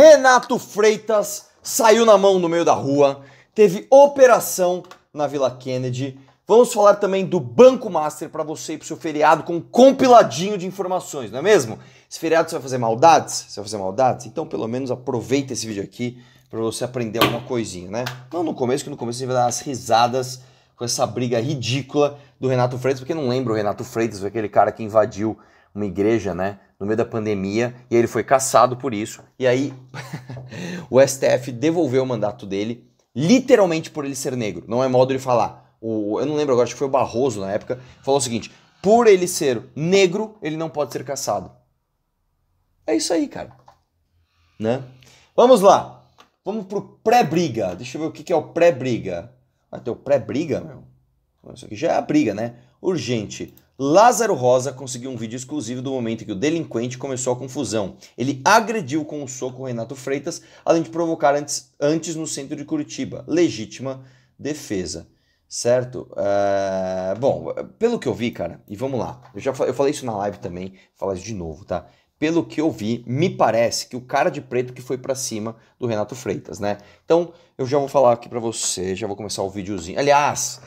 Renato Freitas saiu na mão no meio da rua, teve operação na Vila Kennedy. Vamos falar também do Banco Master para você ir pro seu feriado com um compiladinho de informações, não é mesmo? Esse feriado você vai fazer maldades? Você vai fazer maldades? Então pelo menos aproveita esse vídeo aqui para você aprender alguma coisinha, né? Não no começo, que no começo você vai dar umas risadas com essa briga ridícula do Renato Freitas, porque não lembra o Renato Freitas, foi aquele cara que invadiu uma igreja, né, no meio da pandemia, e aí ele foi caçado por isso, e aí o STF devolveu o mandato dele, literalmente por ele ser negro, não é modo de falar. Eu não lembro agora, acho que foi o Barroso na época, falou o seguinte: por ele ser negro, ele não pode ser caçado. É isso aí, cara. Né? Vamos lá. Vamos pro pré-briga. Deixa eu ver o que é o pré-briga. Vai ter o pré-briga, meu? Isso aqui já é a briga, né? Urgente. Lázaro Rosa conseguiu um vídeo exclusivo do momento em que o delinquente começou a confusão. Ele agrediu com um soco o Renato Freitas, além de provocar antes no centro de Curitiba. Legítima defesa. Certo? Bom, pelo que eu vi, cara, e vamos lá. Eu falei isso na live também, vou falar isso de novo, tá? Pelo que eu vi, me parece que o cara de preto que foi pra cima do Renato Freitas, né? Então, eu já vou falar aqui pra você, já vou começar o videozinho. Aliás,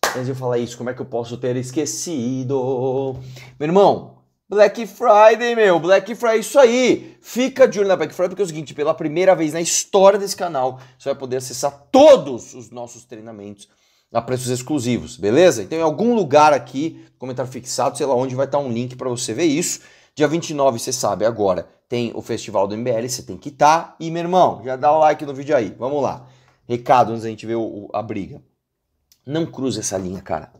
antes de eu falar isso, como é que eu posso ter esquecido? Meu irmão, Black Friday, meu, Black Friday, isso aí! Fica de olho na Black Friday, porque é o seguinte, pela primeira vez na história desse canal, você vai poder acessar todos os nossos treinamentos a preços exclusivos, beleza? Então, em algum lugar aqui, comentário fixado, sei lá onde, vai estar um link pra você ver isso. Dia 29, você sabe, agora tem o Festival do MBL, você tem que estar. E, meu irmão, já dá o like no vídeo aí. Vamos lá. Recado antes da gente ver a briga. Não cruze essa linha, cara.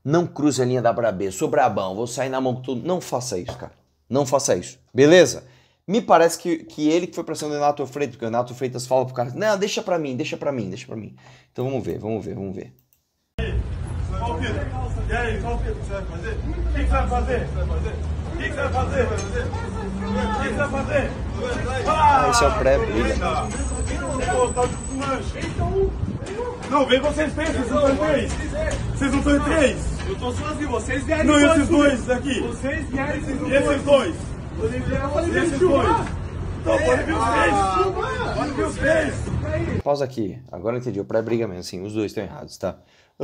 Não cruze a linha da brabeza. Sou brabão, vou sair na mão com tudo. Não faça isso, cara. Não faça isso. Beleza? Me parece que ele que foi pra cima do Renato Freitas, porque o Renato Freitas fala pro cara, não, deixa pra mim, deixa pra mim, deixa pra mim. Então vamos ver, vamos ver, vamos ver. E aí, qual o que você vai fazer? O que você vai fazer? O que você vai fazer? O que você vai fazer? Esse é o pré-briga. Não, vem vocês três, vocês não estão em três. Vocês não estão em três. Eu tô sozinho, vocês vierem. Não, e esses dois daqui? Vocês vierem, vocês não. E esses dois? E esses dois? Então, pode vir os três. Pode vir os três. Pausa aqui. Agora eu entendi. O pré-briga mesmo, assim. Os dois estão errados, tá?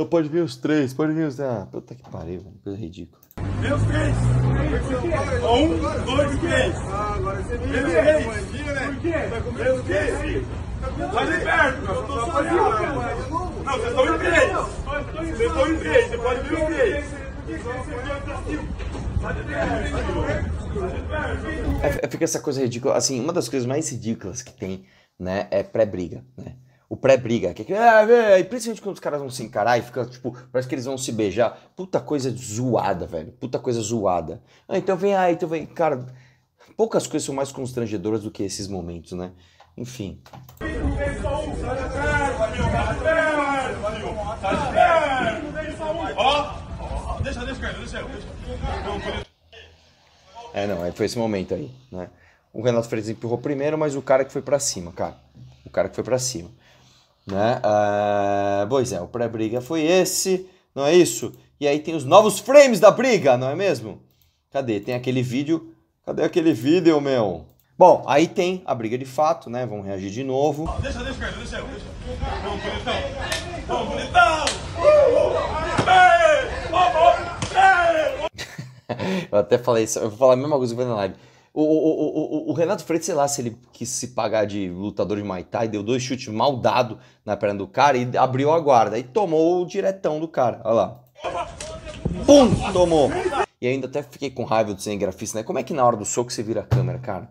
Pode vir os três, pode vir os... Ah, puta que pariu, velho. Coisa ridícula. Vem os três. 1, 2, 3. Agora você Vem os três. Por quê? Vem os três. Sai de perto. Eu tô sozinho, cara. Não, vocês estão em três. Vocês estão em três, você pode vir os três. Fica essa coisa ridícula. Assim, uma das coisas mais ridículas que tem, né, é pré-briga, né? O pré-briga, principalmente quando os caras vão se encarar e fica, tipo, parece que eles vão se beijar. Puta coisa zoada, velho. Puta coisa zoada. Então vem aí, então vem. Cara, poucas coisas são mais constrangedoras do que esses momentos, né? Enfim. Deixa eu. Não, aí foi esse momento aí, né? O Renato Freitas empurrou primeiro, mas o cara que foi pra cima, cara. O cara que foi pra cima. Né? Pois é, o pré-briga foi esse, não é isso? E aí tem os novos frames da briga, não é mesmo? Cadê? Tem aquele vídeo. Cadê aquele vídeo, meu? Bom, aí tem a briga de fato, né? Vamos reagir de novo. Deixa eu. Vamos, bonitão! Eu até falei isso, eu vou falar a mesma coisa que eu falei na live. O Renato Freitas, sei lá, se ele quis se pagar de lutador de Muay Thai, deu 2 chutes mal dados na perna do cara e abriu a guarda. E tomou o diretão do cara, olha lá. Pum! Tomou. E ainda até fiquei com raiva do cinegrafista, né? Como é que na hora do soco você vira a câmera, cara?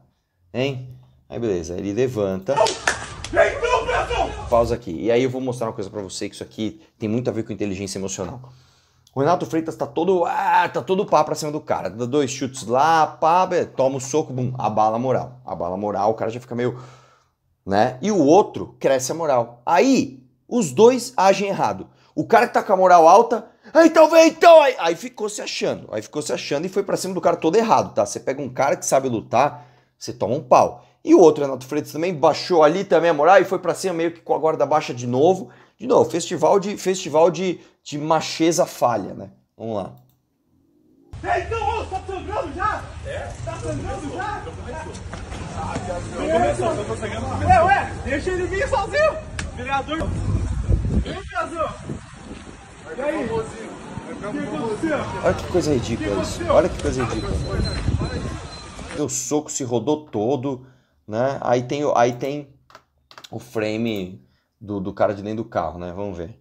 Hein? Aí beleza, ele levanta. Pausa aqui. E aí eu vou mostrar uma coisa pra você, que isso aqui tem muito a ver com inteligência emocional. O Renato Freitas tá todo pá pra cima do cara. Dá 2 chutes lá, pá, toma o soco, bum, abala a moral. Abala a moral, o cara já fica meio... né? E o outro cresce a moral. Aí, os dois agem errado. O cara que tá com a moral alta, então vem, então! Aí ficou se achando. Aí ficou se achando e foi pra cima do cara todo errado, tá? Você pega um cara que sabe lutar, você toma um pau. E o outro, Renato Freitas, também baixou ali também a moral e foi pra cima meio que com a guarda baixa de novo. De novo, festival de macheza falha, né? Vamos lá. Então, tá sangrando já? Tá sangrando já? Começou, tô conseguindo. Ué, deixa ele vir sozinho. Vereador. Vereador. E aí? O que aconteceu? Olha que coisa ridícula isso. Olha que coisa ridícula. Deu soco, se rodou todo, né? Aí tem o frame do cara de dentro do carro, né? Vamos ver.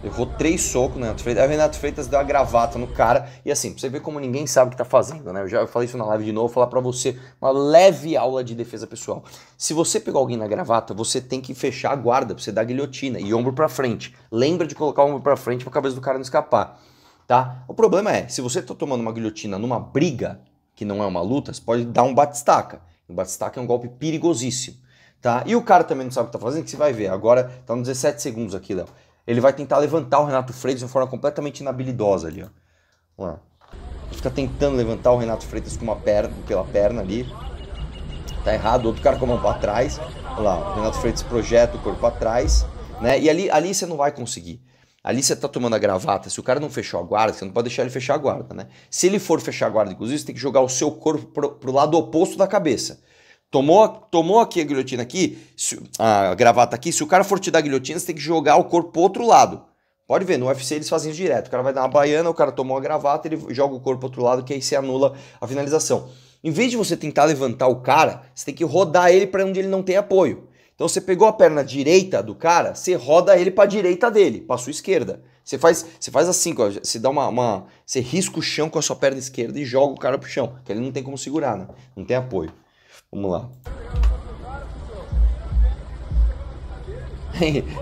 Levou 3 socos, né? Aí o Renato Freitas deu uma gravata no cara. E assim, pra você ver como ninguém sabe o que tá fazendo, né? Eu falei isso na live de novo, vou falar pra você uma leve aula de defesa pessoal. Se você pegar alguém na gravata, você tem que fechar a guarda pra você dar guilhotina e ombro pra frente. Lembra de colocar o ombro pra frente pra cabeça do cara não escapar, tá? O problema é, se você tá tomando uma guilhotina numa briga, que não é uma luta, você pode dar um batistaca. O batistaca é um golpe perigosíssimo, tá? E o cara também não sabe o que tá fazendo, que você vai ver. Agora tá nos 17 segundos aqui, Léo. Ele vai tentar levantar o Renato Freitas de uma forma completamente inabilidosa ali, ó. Olha lá. Ele fica tentando levantar o Renato Freitas com uma perna, pela perna ali. Tá errado, outro cara com a mão pra trás. Olha lá, o Renato Freitas projeta o corpo pra trás, né? E ali você não vai conseguir. Ali você tá tomando a gravata, se o cara não fechou a guarda, você não pode deixar ele fechar a guarda, né? Se ele for fechar a guarda, inclusive, você tem que jogar o seu corpo pro lado oposto da cabeça. Tomou aqui a guilhotina aqui, a gravata aqui, se o cara for te dar a guilhotina, você tem que jogar o corpo pro outro lado. Pode ver, no UFC eles fazem isso direto. O cara vai dar uma baiana, o cara tomou a gravata, ele joga o corpo pro outro lado, que aí você anula a finalização. Em vez de você tentar levantar o cara, você tem que rodar ele para onde ele não tem apoio. Então você pegou a perna direita do cara, você roda ele para a direita dele, para sua esquerda. Você faz assim, você dá você risca o chão com a sua perna esquerda e joga o cara pro chão, que ele não tem como segurar, né? Não tem apoio. Vamos lá.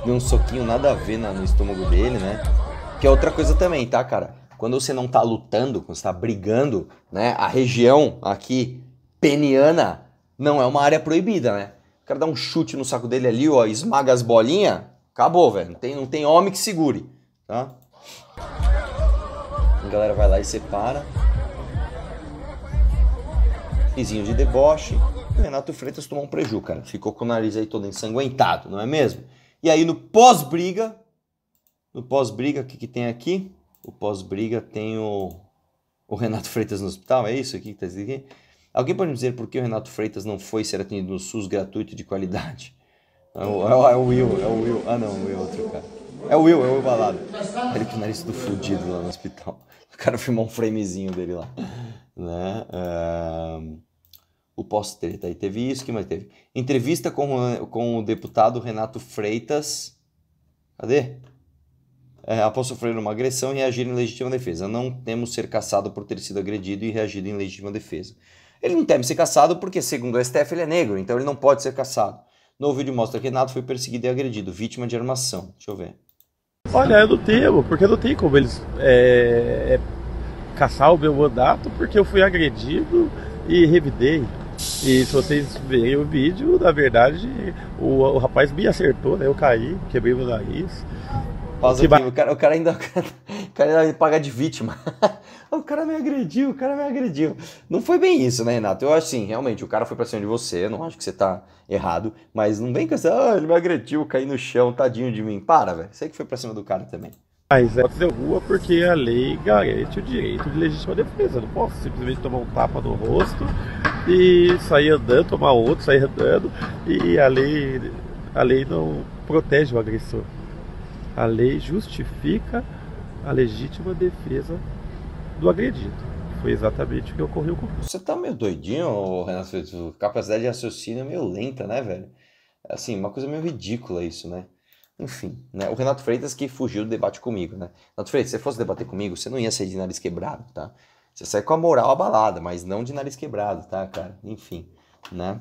Deu um soquinho nada a ver no estômago dele, né? Que é outra coisa também, tá, cara? Quando você não tá lutando, quando você tá brigando, né? A região aqui, peniana, não é uma área proibida, né? O cara dá um chute no saco dele ali, ó, esmaga as bolinhas, acabou, velho. Não tem homem que segure, tá? A galera vai lá e separa. Risinho de deboche. O Renato Freitas tomou um preju, cara. Ficou com o nariz aí todo ensanguentado, não é mesmo? E aí no pós-briga, o que tem aqui? O pós-briga tem o Renato Freitas no hospital, é isso aqui que tá escrito aqui? Alguém pode me dizer por que o Renato Freitas não foi ser atendido no SUS gratuito e de qualidade? É o Will. Ah não, o Will é outro cara. É o Will balado. Ele com o nariz tudo fudido lá no hospital. O cara filmou um framezinho dele lá. Né? O pós-treta aí teve isso, que mais teve? Entrevista com o deputado Renato Freitas. Cadê? Após sofrer uma agressão e reagir em legítima defesa. Não temos ser caçado por ter sido agredido e reagido em legítima defesa. Ele não teme ser caçado porque, segundo o STF, ele é negro, então ele não pode ser caçado. No vídeo mostra que Renato foi perseguido e agredido, vítima de armação. Deixa eu ver. Olha, eu não tenho, porque não tem como eles caçar o meu mandato, porque eu fui agredido e revidei. E se vocês verem o vídeo, na verdade, o rapaz me acertou, né? Eu caí, quebrei meu nariz. Pausa aqui, o cara ainda paga de vítima. O cara me agrediu. Não foi bem isso, né, Renato? Eu acho assim, realmente, o cara foi pra cima de você, eu não acho que você tá errado, mas não vem com essa, ele me agrediu, caí no chão, tadinho de mim. Para, velho, você que foi pra cima do cara também. Mas pode ser rua porque a lei garante o direito de legítima defesa. Eu não posso simplesmente tomar um tapa no rosto e sair andando, tomar outro, sair andando, e a lei não protege o agressor. A lei justifica a legítima defesa do agredido. Foi exatamente o que ocorreu comigo. Você tá meio doidinho, Renato? A capacidade de raciocínio é meio lenta, né, velho? Assim, uma coisa meio ridícula isso, né? Enfim, né? O Renato Freitas que fugiu do debate comigo, né? Renato Freitas, se você fosse debater comigo, você não ia sair de nariz quebrado, tá? Você sai com a moral abalada, mas não de nariz quebrado, tá, cara? Enfim, né?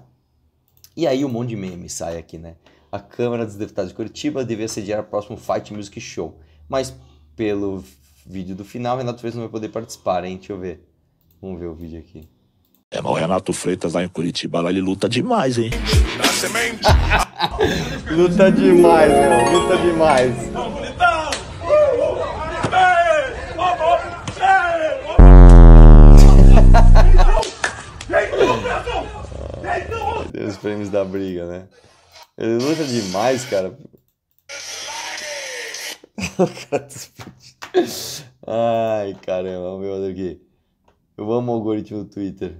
E aí um monte de meme sai aqui, né? A Câmara dos Deputados de Curitiba devia sediar o próximo Fight Music Show. Mas pelo vídeo do final, Renato Freitas não vai poder participar, hein? Deixa eu ver. Vamos ver o vídeo aqui. Mas o Renato Freitas lá em Curitiba, lá ele luta demais, hein? Luta demais, meu. Luta demais. Tem os prêmios da briga, né? Ele luta demais, cara. Ai, caramba, meu Deus aqui. Eu amo o algoritmo do Twitter.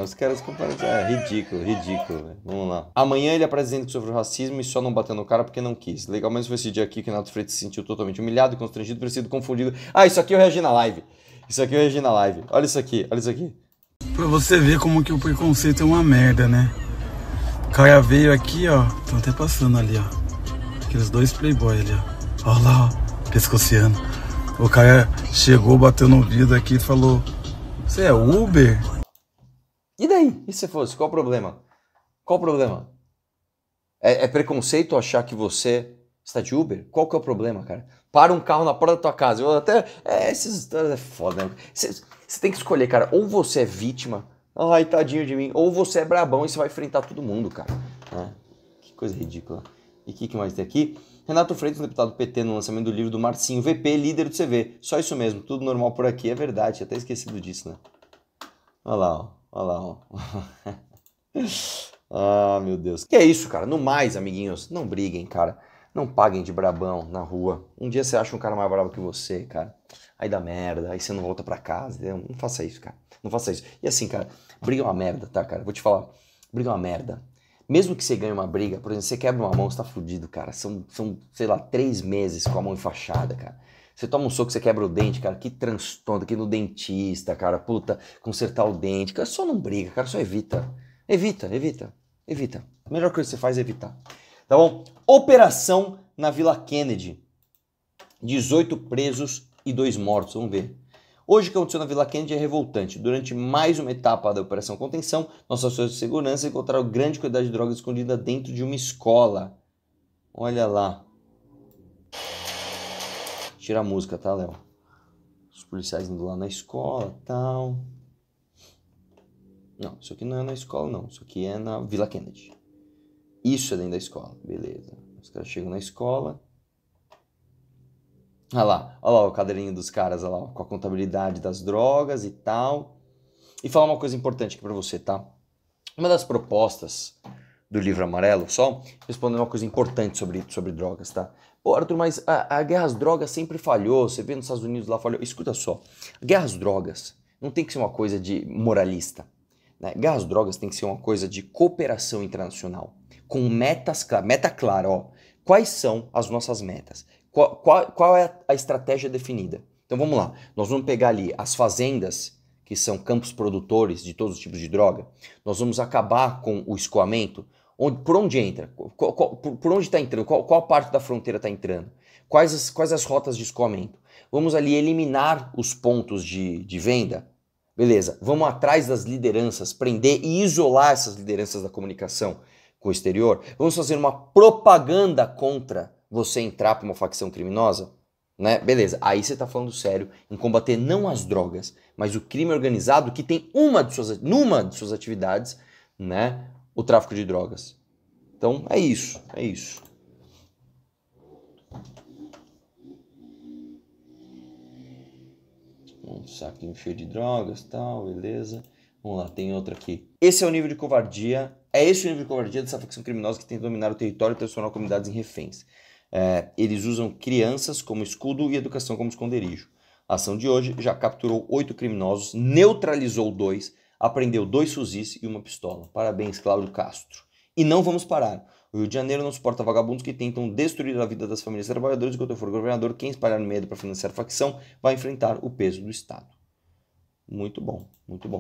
Os caras comparam. É ridículo, ridículo, velho. Vamos lá. Amanhã ele apresenta que sofreu racismo e só não bateu no cara porque não quis. Legal, mas foi esse dia aqui que o Renato Freitas se sentiu totalmente humilhado e constrangido por ter sido confundido. Isso aqui eu reagi na live. Isso aqui eu reagi na live. Olha isso aqui, olha isso aqui. Pra você ver como que o preconceito é uma merda, né? O cara veio aqui, ó. Estão até passando ali, ó. Aqueles dois playboy ali, ó. Olha lá, ó. Pescociano. O cara chegou, bateu no vidro aqui e falou: você é Uber? E daí? E se fosse? Qual o problema? Qual o problema? É preconceito achar que você está de Uber? Qual que é o problema, cara? Para um carro na porta da tua casa. Eu até... essas histórias é foda, né? Você tem que escolher, cara. Ou você é vítima. Ai, tadinho de mim. Ou você é brabão e você vai enfrentar todo mundo, cara. Que coisa ridícula. E o que mais tem aqui? Renato Freitas, deputado PT, no lançamento do livro do Marcinho, VP, líder do CV. Só isso mesmo, tudo normal por aqui, é verdade. Tinha até esquecido disso, né? Olha lá, ó. Olha lá, ó. Meu Deus. Que é isso, cara? No mais, amiguinhos, não briguem, cara. Não paguem de brabão na rua. Um dia você acha um cara mais brabo que você, cara. Aí dá merda, aí você não volta pra casa, entendeu? Não faça isso, cara. Não faça isso. E assim, cara, briga é uma merda, tá, cara? Vou te falar. Briga é uma merda. Mesmo que você ganhe uma briga, por exemplo, você quebra uma mão, você tá fudido, cara. São, sei lá, 3 meses com a mão enfaixada, cara. Você toma um soco, você quebra o dente, cara. Que transtorno, aqui no dentista, cara. Puta, consertar o dente. Cara, só não briga, cara. Só evita. Evita. A melhor coisa que você faz é evitar. Tá bom? Operação na Vila Kennedy. 18 presos e 2 mortos. Vamos ver. Hoje o que aconteceu na Vila Kennedy é revoltante. Durante mais uma etapa da Operação Contenção, nossas forças de segurança encontraram grande quantidade de drogas escondida dentro de uma escola. Olha lá. Tira a música, tá, Léo? Os policiais indo lá na escola e tal. Não, isso aqui não é na escola, não. Isso aqui é na Vila Kennedy. Isso é dentro da escola. Beleza. Os caras chegam na escola. Olha lá o caderninho dos caras, olha lá, com a contabilidade das drogas e tal. E falar uma coisa importante aqui pra você, tá? Uma das propostas do livro amarelo, só respondendo uma coisa importante sobre drogas, tá? Pô, Arthur, mas a guerra às drogas sempre falhou, você vê nos Estados Unidos lá falhou. Escuta só, a guerra às drogas não tem que ser uma coisa de moralista, né? Guerra às drogas tem que ser uma coisa de cooperação internacional, com meta clara, ó. Quais são as nossas metas? Qual é a estratégia definida? Então vamos lá, nós vamos pegar ali as fazendas, que são campos produtores de todos os tipos de droga, nós vamos acabar com o escoamento, por onde entra? Por onde está entrando? Qual parte da fronteira está entrando? Quais as rotas de escoamento? Vamos ali eliminar os pontos de venda? Beleza, vamos atrás das lideranças, prender e isolar essas lideranças da comunicação com o exterior? Vamos fazer uma propaganda contra você entrar para uma facção criminosa, né? Beleza, aí você está falando sério em combater não as drogas, mas o crime organizado que tem numa de suas atividades, né? O tráfico de drogas. Então é isso. Um saquinho cheio de drogas, tal, beleza. Vamos lá, tem outra aqui. Esse é o nível de covardia, dessa facção criminosa que tenta dominar o território e transformar comunidades em reféns. Eles usam crianças como escudo e educação como esconderijo. A ação de hoje já capturou 8 criminosos, neutralizou 2, apreendeu 2 fuzis e uma pistola. Parabéns, Cláudio Castro. E não vamos parar. O Rio de Janeiro não suporta vagabundos que tentam destruir a vida das famílias trabalhadoras. Enquanto eu for governador, quem espalhar medo para financiar a facção vai enfrentar o peso do Estado. Muito bom. Vamos ver.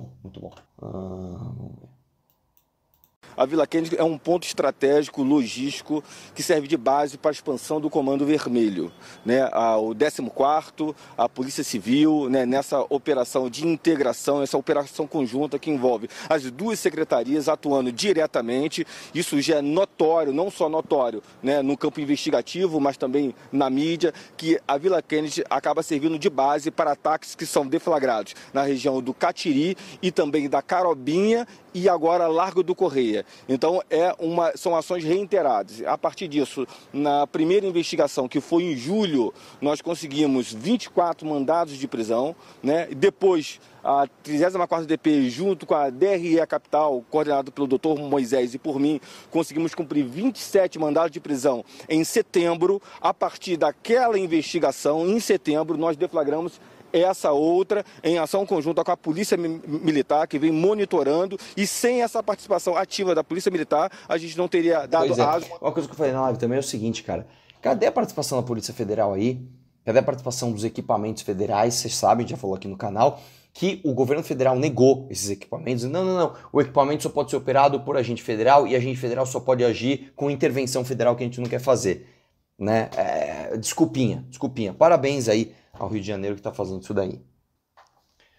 A Vila Kennedy é um ponto estratégico, logístico, que serve de base para a expansão do Comando Vermelho, né? O 14º, a Polícia Civil, né? Nessa operação de integração, essa operação conjunta que envolve as 2 secretarias atuando diretamente. Isso já é notório, não só notório, né? No campo investigativo, mas também na mídia, que a Vila Kennedy acaba servindo de base para ataques que são deflagrados na região do Catiri e também da Carobinha e agora Largo do Correia. Então são ações reiteradas. A partir disso, na primeira investigação, que foi em julho, nós conseguimos 24 mandados de prisão, né? Depois, a 34ª DP, junto com a DRE Capital, coordenado pelo Dr. Moisés e por mim, conseguimos cumprir 27 mandados de prisão em setembro. A partir daquela investigação, em setembro, nós deflagramos essa outra em ação conjunta com a Polícia Militar, que vem monitorando, e sem essa participação ativa da Polícia Militar, a gente não teria dado aso. Uma coisa que eu falei na live também é o seguinte, cara. Cadê a participação da Polícia Federal aí? Cadê a participação dos equipamentos federais? Vocês sabem, já falou aqui no canal, que o governo federal negou esses equipamentos. Não. O equipamento só pode ser operado por agente federal e agente federal só pode agir com intervenção federal que a gente não quer fazer. Né? Desculpinha. Parabéns aí ao Rio de Janeiro que está fazendo isso daí.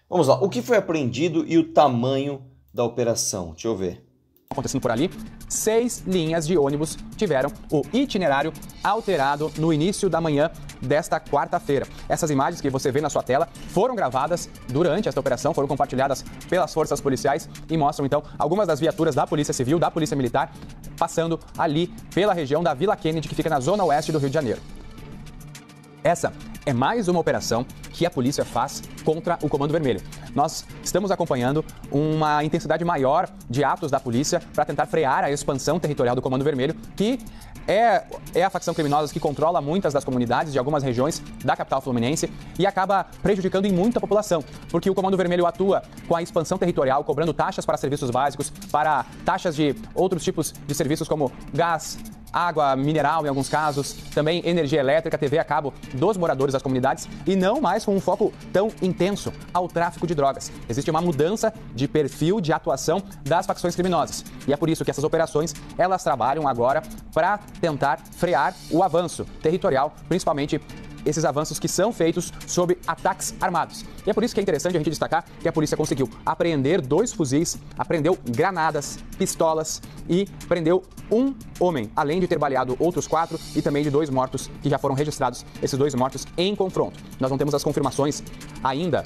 Vamos lá. O que foi apreendido e o tamanho da operação? Deixa eu ver. Acontecendo por ali, 6 linhas de ônibus tiveram o itinerário alterado no início da manhã desta quarta-feira. Essas imagens que você vê na sua tela foram gravadas durante esta operação, foram compartilhadas pelas forças policiais e mostram então algumas das viaturas da Polícia Civil, da Polícia Militar, passando ali pela região da Vila Kennedy, que fica na zona oeste do Rio de Janeiro. Essa é mais uma operação que a polícia faz contra o Comando Vermelho. Nós estamos acompanhando uma intensidade maior de atos da polícia para tentar frear a expansão territorial do Comando Vermelho, que é a facção criminosa que controla muitas das comunidades de algumas regiões da capital fluminense e acaba prejudicando em muita população, porque o Comando Vermelho atua com a expansão territorial, cobrando taxas para serviços básicos, para taxas de outros tipos de serviços como gás, água mineral em alguns casos, também energia elétrica, TV a cabo dos moradores das comunidades e não mais com um foco tão intenso ao tráfico de drogas. Existe uma mudança de perfil de atuação das facções criminosas e é por isso que essas operações elas trabalham agora para tentar frear o avanço territorial, principalmente esses avanços que são feitos sob ataques armados. E é por isso que é interessante a gente destacar que a polícia conseguiu apreender 2 fuzis, apreendeu granadas, pistolas e prendeu um homem, além de ter baleado outros 4 e também de 2 mortos que já foram registrados, esses 2 mortos em confronto. Nós não temos as confirmações ainda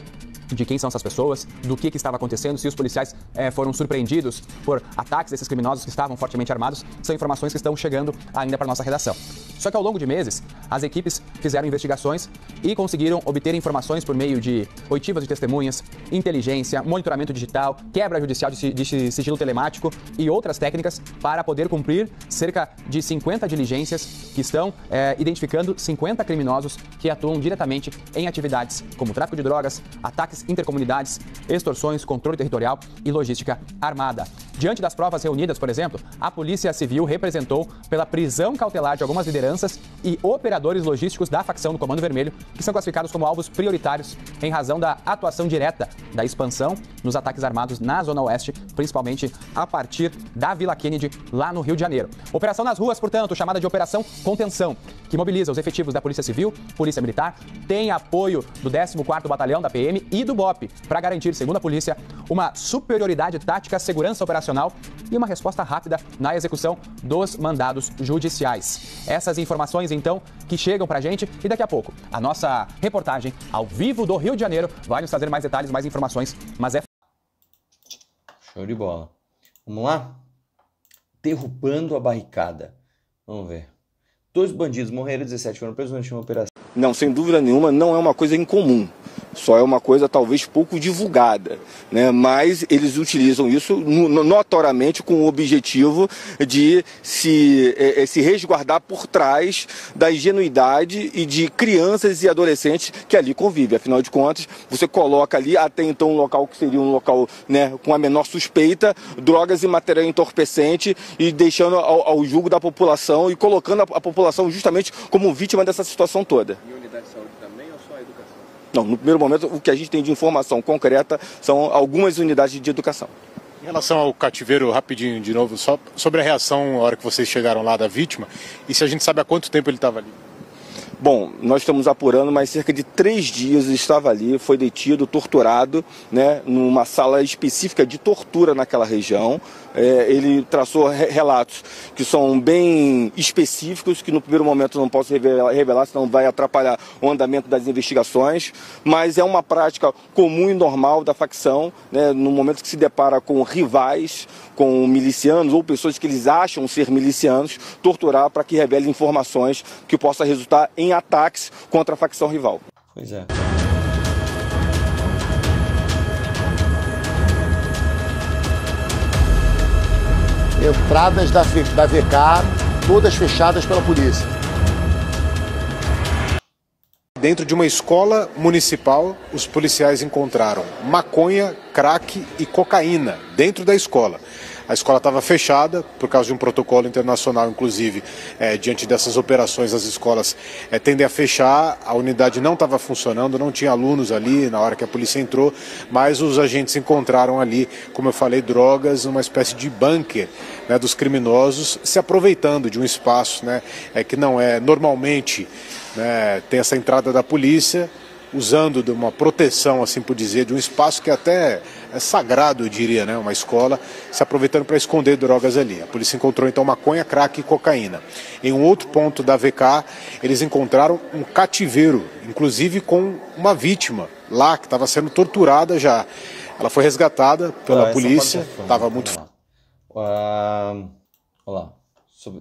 de quem são essas pessoas, do que estava acontecendo, se os policiais foram surpreendidos por ataques desses criminosos que estavam fortemente armados, são informações que estão chegando ainda para a nossa redação. Só que ao longo de meses, as equipes fizeram investigações e conseguiram obter informações por meio de oitivas de testemunhas, inteligência, monitoramento digital, quebra judicial de sigilo telemático e outras técnicas para poder cumprir cerca de 50 diligências que estão identificando 50 criminosos que atuam diretamente em atividades como tráfico de drogas, ataques intercomunidades, extorsões, controle territorial e logística armada. Diante das provas reunidas, por exemplo, a Polícia Civil representou pela prisão cautelar de algumas lideranças e operadores logísticos da facção do Comando Vermelho, que são classificados como alvos prioritários em razão da atuação direta da expansão nos ataques armados na Zona Oeste, principalmente a partir da Vila Kennedy, lá no Rio de Janeiro. Operação nas ruas, portanto, chamada de Operação Contenção, que mobiliza os efetivos da Polícia Civil, Polícia Militar, tem apoio do 14º Batalhão da PM e do BOP para garantir, segundo a polícia, uma superioridade tática, segurança operacional e uma resposta rápida na execução dos mandados judiciais. Essas informações, então, que chegam pra gente e daqui a pouco a nossa reportagem ao vivo do Rio de Janeiro vai nos trazer mais detalhes, mais informações, mas Show de bola. Vamos lá? Derrubando a barricada. Vamos ver. 2 bandidos morreram, 17 foram presos durante uma operação. Não, sem dúvida nenhuma, não é uma coisa incomum. Só é uma coisa talvez pouco divulgada, né? Mas eles utilizam isso notoriamente com o objetivo de se resguardar por trás da ingenuidade e de crianças e adolescentes que ali convivem. Afinal de contas, você coloca ali até então um local que seria um local, né, com a menor suspeita, drogas e material entorpecente e deixando ao julgo da população e colocando a população justamente como vítima dessa situação toda. E unidade de saúde também ou só a educação? Não, no primeiro momento o que a gente tem de informação concreta são algumas unidades de educação. Em relação ao cativeiro, rapidinho de novo, só sobre a reação na hora que vocês chegaram lá da vítima, e se a gente sabe há quanto tempo ele estava ali? Bom, nós estamos apurando, mas cerca de 3 dias ele estava ali, foi detido, torturado, né, numa sala específica de tortura naquela região. Ele traçou relatos que são bem específicos, que no primeiro momento não posso revelar, senão vai atrapalhar o andamento das investigações, mas é uma prática comum e normal da facção, né, no momento que se depara com rivais, com milicianos ou pessoas que eles acham ser milicianos, torturar para que revelem informações que possa resultar em ataques contra a facção rival. Pois é. Entradas da VK, todas fechadas pela polícia. Dentro de uma escola municipal, os policiais encontraram maconha, crack e cocaína dentro da escola. A escola estava fechada por causa de um protocolo internacional, inclusive, diante dessas operações as escolas tendem a fechar, a unidade não estava funcionando, não tinha alunos ali na hora que a polícia entrou, mas os agentes encontraram ali, como eu falei, drogas, uma espécie de bunker, né, dos criminosos, se aproveitando de um espaço, né, que não é normalmente, né, tem essa entrada da polícia, usando de uma proteção, assim por dizer, de um espaço que até é sagrado, eu diria, né, uma escola, se aproveitando para esconder drogas ali. A polícia encontrou então maconha, crack e cocaína. Em um outro ponto da VK, eles encontraram um cativeiro, inclusive com uma vítima lá, que estava sendo torturada já. Ela foi resgatada pela polícia, estava muito... Olha lá,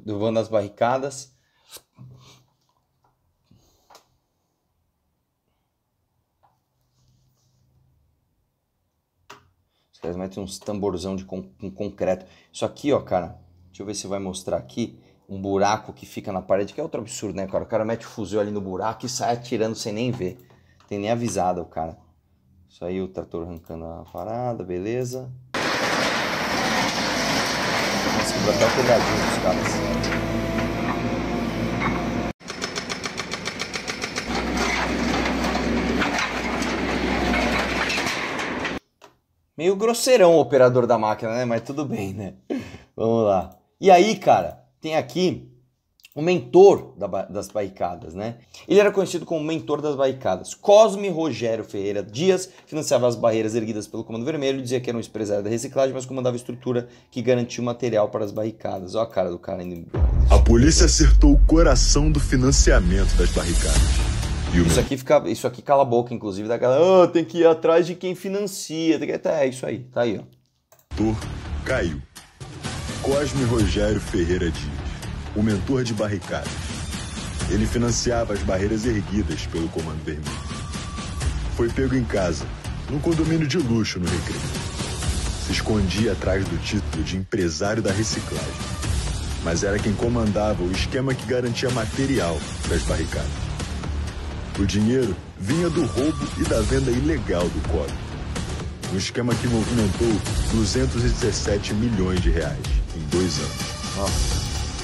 derrubando as barricadas. Eles metem uns tamborzão com concreto. Isso aqui, ó, cara, deixa eu ver se vai mostrar aqui um buraco que fica na parede, que é outro absurdo, né, cara? O cara mete o fuzil ali no buraco e sai atirando sem nem ver. Tem nem avisado o cara. Isso aí, o trator arrancando a parada, beleza. Nossa, quebrou até o pegadinho dos caras. Meio grosseirão o operador da máquina, né? Mas tudo bem, né? Vamos lá. E aí, cara, tem aqui o mentor das barricadas, né? Ele era conhecido como mentor das barricadas. Cosme Rogério Ferreira Dias financiava as barreiras erguidas pelo Comando Vermelho, dizia que era um empresário da reciclagem, mas comandava a estrutura que garantia o material para as barricadas. Olha a cara do cara indo embora. A polícia acertou o coração do financiamento das barricadas. Isso aqui cala a boca, inclusive, da galera. Tem que ir atrás de quem financia. É isso aí, tá aí, ó. Caiu. Cosme Rogério Ferreira Dias, o mentor de barricadas. Ele financiava as barreiras erguidas pelo Comando Vermelho. Foi pego em casa, num condomínio de luxo no Recreio. Se escondia atrás do título de empresário da reciclagem. Mas era quem comandava o esquema que garantia material das barricadas. O dinheiro vinha do roubo e da venda ilegal do cobre. Um esquema que movimentou 217 milhões de reais em 2 anos.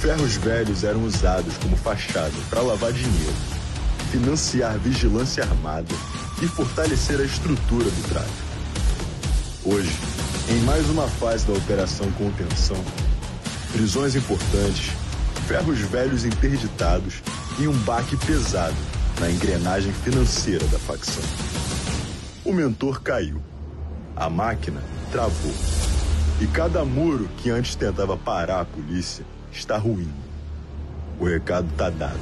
Ferros velhos eram usados como fachada para lavar dinheiro, financiar vigilância armada e fortalecer a estrutura do tráfico. Hoje, em mais uma fase da Operação Contenção, prisões importantes, ferros velhos interditados e um baque pesado na engrenagem financeira da facção. O mentor caiu. A máquina travou. E cada muro que antes tentava parar a polícia está ruindo. O recado tá dado.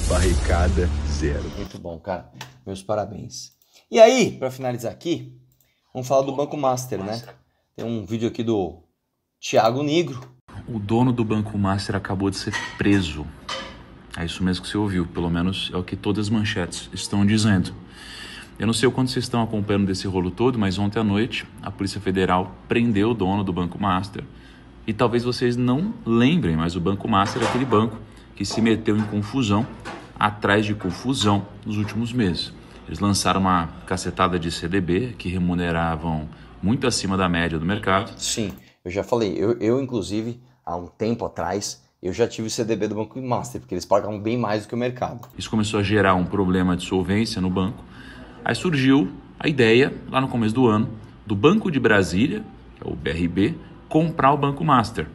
Barricada zero. Muito bom, cara. Meus parabéns. E aí, para finalizar aqui, vamos falar do Banco Master, né? Tem um vídeo aqui do Thiago Nigro. O dono do Banco Master acabou de ser preso. É isso mesmo que você ouviu, pelo menos é o que todas as manchetes estão dizendo. Eu não sei o quanto vocês estão acompanhando desse rolo todo, mas ontem à noite a Polícia Federal prendeu o dono do Banco Master. E talvez vocês não lembrem, mas o Banco Master é aquele banco que se meteu em confusão, atrás de confusão, nos últimos meses. Eles lançaram uma cacetada de CDB que remuneravam muito acima da média do mercado. Sim, eu já falei, eu inclusive, há um tempo atrás, eu já tive o CDB do Banco Master, porque eles pagavam bem mais do que o mercado. Isso começou a gerar um problema de solvência no banco. Aí surgiu a ideia, lá no começo do ano, do Banco de Brasília, que é o BRB, comprar o Banco Master.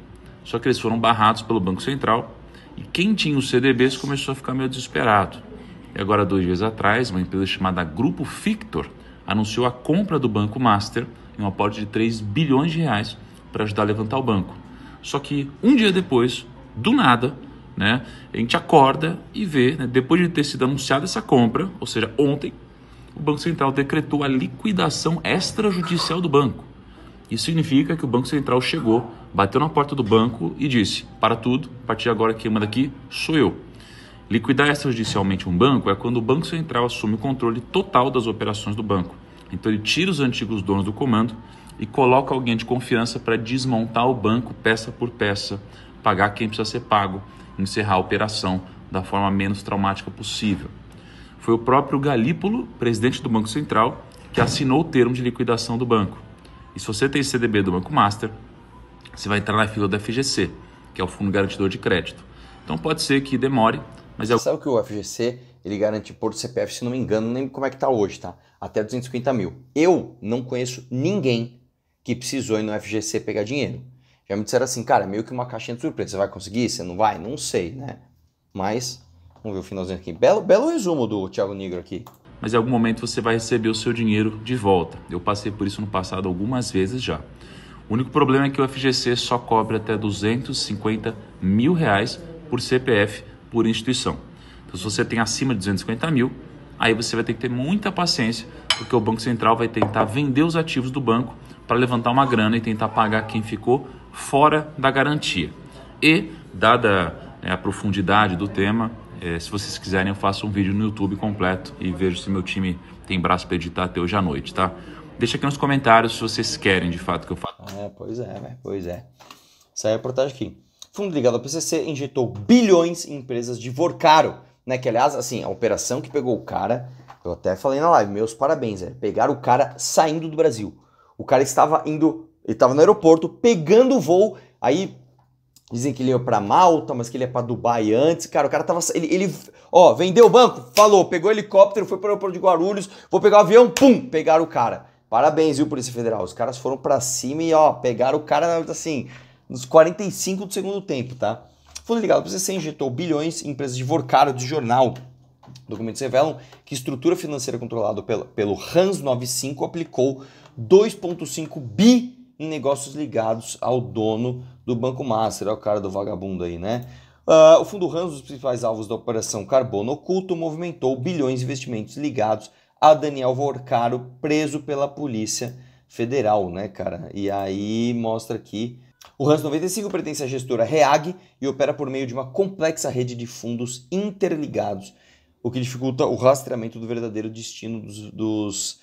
Só que eles foram barrados pelo Banco Central e quem tinha os CDBs começou a ficar meio desesperado. E agora, 2 dias atrás, uma empresa chamada Grupo Fictor anunciou a compra do Banco Master em um aporte de 3 bilhões de reais para ajudar a levantar o banco. Só que um dia depois, do nada, né, a gente acorda e vê, né, depois de ter sido anunciada essa compra, ou seja, ontem, o Banco Central decretou a liquidação extrajudicial do banco. Isso significa que o Banco Central chegou, bateu na porta do banco e disse: para tudo, a partir de agora quem manda aqui sou eu. Liquidar extrajudicialmente um banco é quando o Banco Central assume o controle total das operações do banco. Então ele tira os antigos donos do comando e coloca alguém de confiança para desmontar o banco peça por peça, pagar quem precisa ser pago, encerrar a operação da forma menos traumática possível. Foi o próprio Galípolo, presidente do Banco Central, que assinou o termo de liquidação do banco. E se você tem CDB do Banco Master, você vai entrar na fila do FGC, que é o Fundo Garantidor de Crédito. Então pode ser que demore, mas é... Sabe que o FGC, ele garante por CPF, se não me engano, nem como é que tá hoje, tá? Até 250 mil. Eu não conheço ninguém que precisou ir no FGC pegar dinheiro. Já me disseram assim, cara, meio que uma caixinha de surpresa. Você vai conseguir? Você não vai? Não sei, né? Mas, vamos ver o finalzinho aqui. Belo resumo do Thiago Nigro aqui. Mas em algum momento você vai receber o seu dinheiro de volta. Eu passei por isso no passado algumas vezes já. O único problema é que o FGC só cobra até 250 mil reais por CPF por instituição. Então se você tem acima de 250 mil, aí você vai ter que ter muita paciência, porque o Banco Central vai tentar vender os ativos do banco para levantar uma grana e tentar pagar quem ficou fora da garantia. E, dada a profundidade do tema, se vocês quiserem eu faço um vídeo no YouTube completo e vejo se meu time tem braço para editar até hoje à noite, tá? Deixa aqui nos comentários se vocês querem de fato que eu faça. Pois é, pois é. Saiu a reportagem aqui. Fundo ligado ao PCC injetou bilhões em empresas de Vorcaro, né? Que aliás, assim, a operação que pegou o cara, eu até falei na live, meus parabéns, pegaram o cara saindo do Brasil. O cara estava indo, ele estava no aeroporto, pegando o voo, aí dizem que ele ia para Malta, mas que ele ia para Dubai antes. Cara, o cara tava, ele vendeu o banco, falou, pegou o helicóptero, foi para o aeroporto de Guarulhos, vou pegar o avião, pum, pegaram o cara. Parabéns, viu, Polícia Federal, os caras foram para cima e, pegaram o cara, assim, nos 45 do segundo tempo, tá? Fundo ligado ao PCC injetou bilhões em empresas de Vorcaro, de jornal. Documentos revelam que estrutura financeira controlada pelo Hans 95 aplicou 2,5 bi em negócios ligados ao dono do Banco Master, é o cara do vagabundo aí, né? O fundo Hans, um dos principais alvos da operação Carbono Oculto, movimentou bilhões de investimentos ligados a Daniel Vorcaro, preso pela Polícia Federal, né, cara? E aí mostra aqui, o Hans 95 pertence à gestora Reag e opera por meio de uma complexa rede de fundos interligados, o que dificulta o rastreamento do verdadeiro destino dos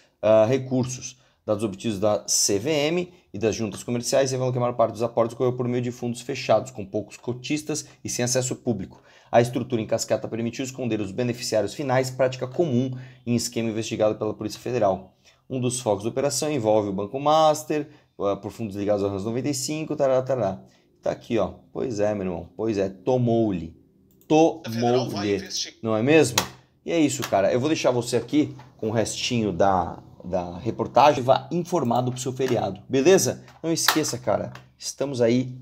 recursos. Dados obtidos da CVM e das juntas comerciais revelam que a maior parte dos aportes ocorreu por meio de fundos fechados, com poucos cotistas e sem acesso público. A estrutura em cascata permitiu esconder os beneficiários finais, prática comum em esquema investigado pela Polícia Federal. Um dos focos da operação envolve o Banco Master, por fundos ligados ao Hans 95, tarará. Tá aqui, ó. Pois é, meu irmão. Pois é, tomou-lhe. Tomou-lhe. Não é mesmo? E é isso, cara. Eu vou deixar você aqui com o restinho da reportagem, vá informado pro seu feriado, beleza? Não esqueça, cara, estamos aí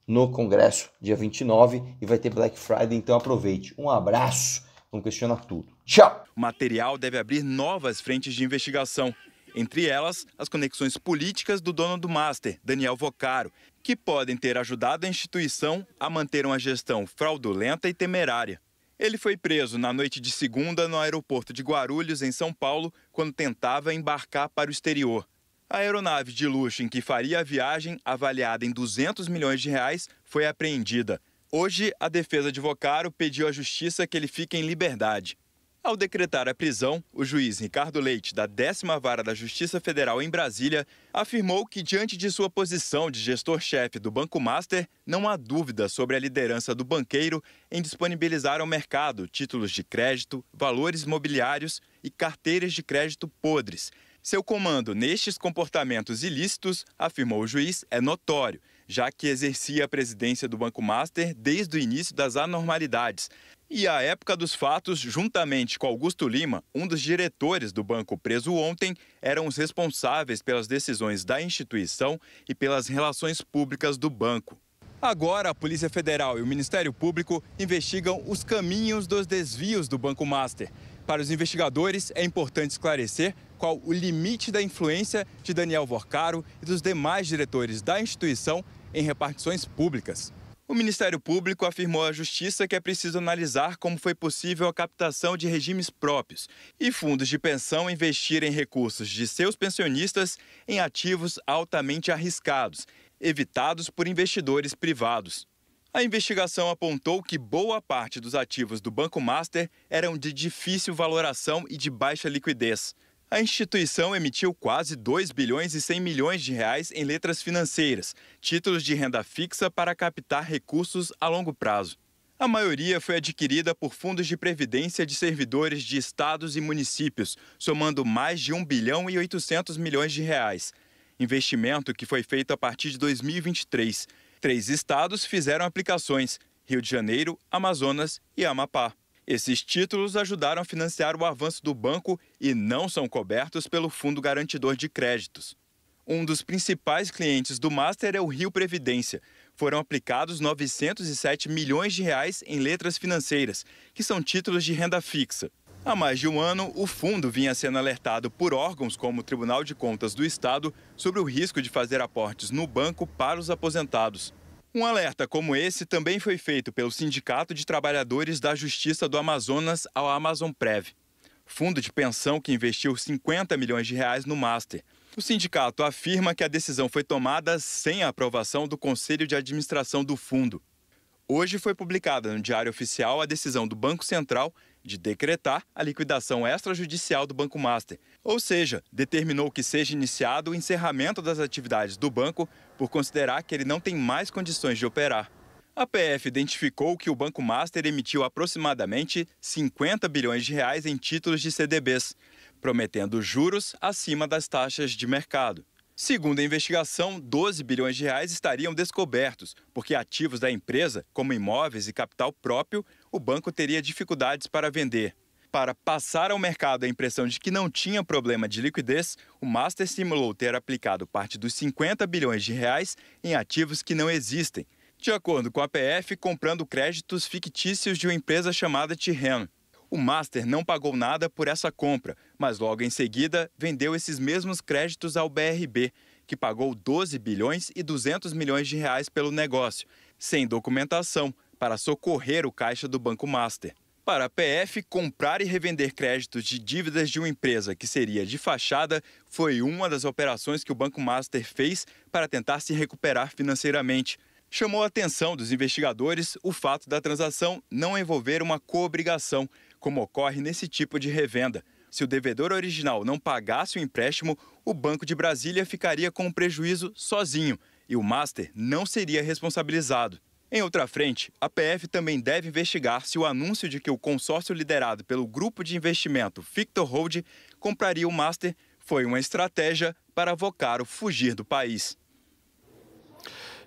no Congresso, dia 29, e vai ter Black Friday, então aproveite. Um abraço, vamos questionar tudo. Tchau! O material deve abrir novas frentes de investigação, entre elas as conexões políticas do dono do Master, Daniel Vorcaro, que podem ter ajudado a instituição a manter uma gestão fraudulenta e temerária. Ele foi preso na noite de segunda no aeroporto de Guarulhos, em São Paulo, quando tentava embarcar para o exterior. A aeronave de luxo em que faria a viagem, avaliada em 200 milhões de reais, foi apreendida. Hoje, a defesa de Vorcaro pediu à justiça que ele fique em liberdade. Ao decretar a prisão, o juiz Ricardo Leite, da 10ª Vara da Justiça Federal em Brasília, afirmou que, diante de sua posição de gestor-chefe do Banco Master, não há dúvida sobre a liderança do banqueiro em disponibilizar ao mercado títulos de crédito, valores imobiliários e carteiras de crédito podres. Seu comando nestes comportamentos ilícitos, afirmou o juiz, é notório, já que exercia a presidência do Banco Master desde o início das anormalidades. E à época dos fatos, juntamente com Augusto Lima, um dos diretores do banco preso ontem, eram os responsáveis pelas decisões da instituição e pelas relações públicas do banco. Agora, a Polícia Federal e o Ministério Público investigam os caminhos dos desvios do Banco Master. Para os investigadores, é importante esclarecer qual o limite da influência de Daniel Vocaro e dos demais diretores da instituição em repartições públicas. O Ministério Público afirmou à Justiça que é preciso analisar como foi possível a captação de regimes próprios e fundos de pensão investirem recursos de seus pensionistas em ativos altamente arriscados, evitados por investidores privados. A investigação apontou que boa parte dos ativos do Banco Master eram de difícil valoração e de baixa liquidez. A instituição emitiu quase 2 bilhões e 100 milhões de reais em letras financeiras, títulos de renda fixa para captar recursos a longo prazo. A maioria foi adquirida por fundos de previdência de servidores de estados e municípios, somando mais de 1 bilhão e 800 milhões de reais. Investimento que foi feito a partir de 2023. 3 estados fizeram aplicações: Rio de Janeiro, Amazonas e Amapá. Esses títulos ajudaram a financiar o avanço do banco e não são cobertos pelo Fundo Garantidor de Créditos. Um dos principais clientes do Master é o Rio Previdência. Foram aplicados 907 milhões de reais em letras financeiras, que são títulos de renda fixa. Há mais de um ano, o fundo vinha sendo alertado por órgãos como o Tribunal de Contas do Estado sobre o risco de fazer aportes no banco para os aposentados. Um alerta como esse também foi feito pelo Sindicato de Trabalhadores da Justiça do Amazonas ao Amazonprev, fundo de pensão que investiu 50 milhões de reais no Master. O sindicato afirma que a decisão foi tomada sem a aprovação do Conselho de Administração do fundo. Hoje foi publicada no Diário Oficial a decisão do Banco Central de decretar a liquidação extrajudicial do Banco Master, ou seja, determinou que seja iniciado o encerramento das atividades do banco por considerar que ele não tem mais condições de operar. A PF identificou que o Banco Master emitiu aproximadamente 50 bilhões de reais em títulos de CDBs, prometendo juros acima das taxas de mercado. Segundo a investigação, 12 bilhões de reais estariam descobertos, porque ativos da empresa, como imóveis e capital próprio, o banco teria dificuldades para vender. Para passar ao mercado a impressão de que não tinha problema de liquidez, o Master simulou ter aplicado parte dos 50 bilhões de reais em ativos que não existem, de acordo com a PF, comprando créditos fictícios de uma empresa chamada Tirreno. O Master não pagou nada por essa compra, mas logo em seguida vendeu esses mesmos créditos ao BRB, que pagou 12 bilhões e 200 milhões de reais pelo negócio, sem documentação, para socorrer o caixa do Banco Master. Para a PF, comprar e revender créditos de dívidas de uma empresa que seria de fachada foi uma das operações que o Banco Master fez para tentar se recuperar financeiramente. Chamou a atenção dos investigadores o fato da transação não envolver uma coobrigação, como ocorre nesse tipo de revenda. Se o devedor original não pagasse o empréstimo, o Banco de Brasília ficaria com o prejuízo sozinho e o Master não seria responsabilizado. Em outra frente, a PF também deve investigar se o anúncio de que o consórcio liderado pelo grupo de investimento Victor Hold compraria o Master foi uma estratégia para Vocaro fugir do país.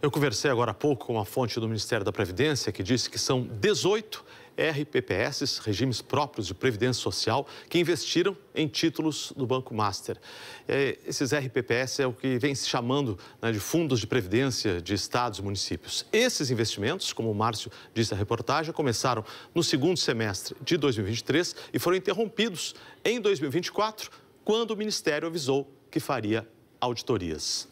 Eu conversei agora há pouco com uma fonte do Ministério da Previdência que disse que são 18 RPPS, regimes próprios de previdência social, que investiram em títulos do Banco Master. Esses RPPS é o que vem se chamando, né, de fundos de previdência de estados e municípios. Esses investimentos, como o Márcio disse na reportagem, começaram no segundo semestre de 2023 e foram interrompidos em 2024, quando o Ministério avisou que faria auditorias.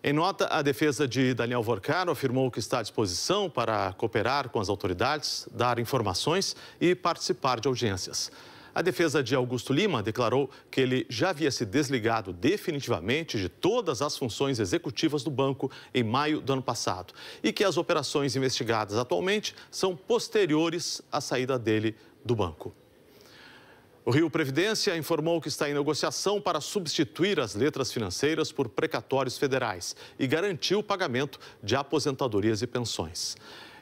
Em nota, a defesa de Daniel Vocaro afirmou que está à disposição para cooperar com as autoridades, dar informações e participar de audiências. A defesa de Augusto Lima declarou que ele já havia se desligado definitivamente de todas as funções executivas do banco em maio do ano passado e que as operações investigadas atualmente são posteriores à saída dele do banco. O Rio Previdência informou que está em negociação para substituir as letras financeiras por precatórios federais e garantir o pagamento de aposentadorias e pensões.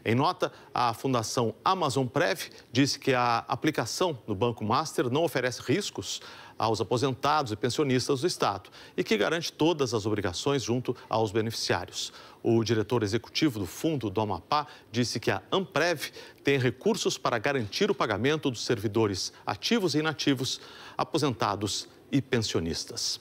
Em nota, a Fundação Amazonprev disse que a aplicação no Banco Master não oferece riscos aos aposentados e pensionistas do Estado e que garante todas as obrigações junto aos beneficiários. O diretor executivo do Fundo do Amapá disse que a Amprev tem recursos para garantir o pagamento dos servidores ativos e inativos, aposentados e pensionistas.